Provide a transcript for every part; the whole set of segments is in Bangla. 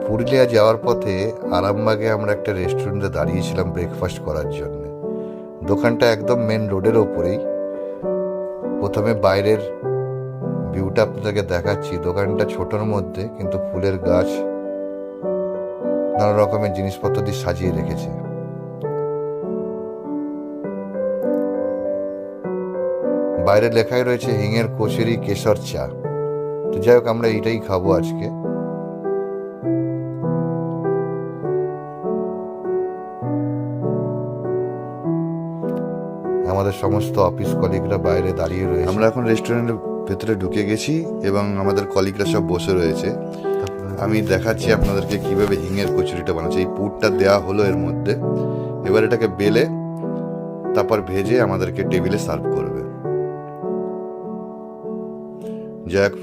পুরুলিয়া যাওয়ার পথে আরামবাগে আমরা একটা রেস্টুরেন্টে দাঁড়িয়েছিলাম ব্রেকফাস্ট করার জন্য। দোকানটা একদম মেন রোডের ওপরেই। প্রথমে বাইরের ভিউটা আপনাদেরকে দেখাচ্ছি। দোকানটা ছোটোর মধ্যে, কিন্তু ফুলের গাছ, নানা রকমের জিনিসপত্র দিয়ে সাজিয়ে রেখেছে। বাইরে লেখাই রয়েছে হিঙের কচুরি কেশর চা। তো যাই হোক, আমরা এইটাই খাবো আজকে। আমাদের সমস্ত অফিস কলিগরা বাইরে দাঁড়িয়ে রয়েছে। আমরা এখন রেস্টুরেন্টের ভেতরে ঢুকে গেছি এবং আমাদের কলিগরা সব বসে রয়েছে। আমি দেখাচ্ছি আপনাদেরকে কিভাবে হিঙের কচুরিটা বানাচ্ছে। এই পুরটা দেওয়া হলো এর মধ্যে। এবার এটাকে বেলে তারপর ভেজে আমাদেরকে টেবিলে সার্ভ করবে। যাক,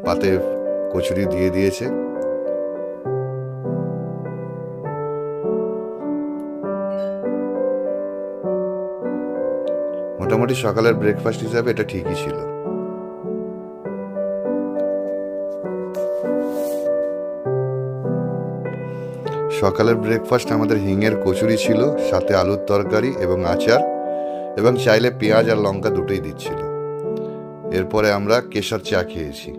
পাতে কচুরি দিয়ে দিয়েছে। মোটামুটি সকালের ব্রেকফাস্ট হিসাবে এটা ঠিকই ছিল। সকালের ব্রেকফাস্ট আমাদের হিঙের কচুরি ছিল, সাথে আলুর তরকারি এবং আচার, এবং চাইলে পেঁয়াজ আর লঙ্কা দুটোই দিচ্ছিল। এরপরে আমরা কেশর চা খেয়েছি।